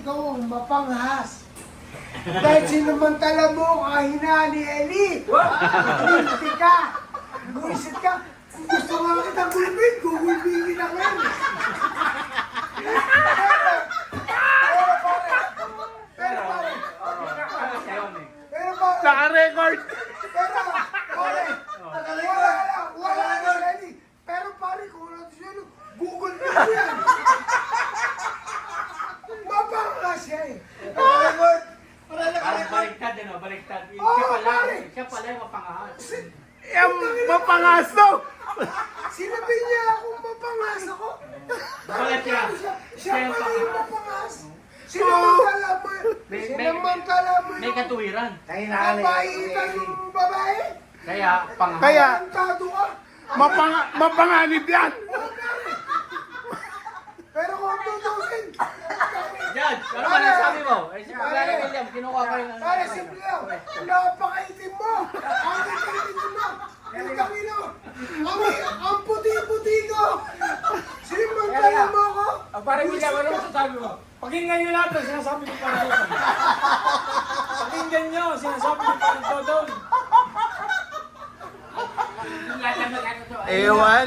ikaw ang mapanghas. Dahil sinamantala mo ang kahinaan ni Eli. Hindi ka. Buisit ka. Kung gusto nga kitang gulbin, gugulbinin ako yan. Pero pare. Naka-record! Wala na Eli. Pero pare, kung wala siya, gugulbin ko yan. Mapanghas siya eh. Parang baliktad, ano? Baliktad. pare. Siya pala yung mapangahas. Yung mapangaso! Sinabi niya akong mapanghas ako. Bakit siya? Siya yung pala yung pangahas. mapanghas. Sinamantala mo. May- Sinamantala mo May katuwiran. kabaitan ng babae. Kaya, pangahas. Kaya, Tado ka. mapanganib yan! Pero kung tutusin, Judge, ano ba nasabi mo? Eh, si Pagano William, kinuha ko yung... pare simple lang. Napakaitim mo. Ang itim mo. Ino. Ang puti-puti ko. Sinamantala mo ako. Parang William, ano masasabi mo? Pakinggan nyo lahat ang sinasabi ni Parang Dodon. Pakinggan nyo ang sinasabi ni Parang Dodon. Ewan.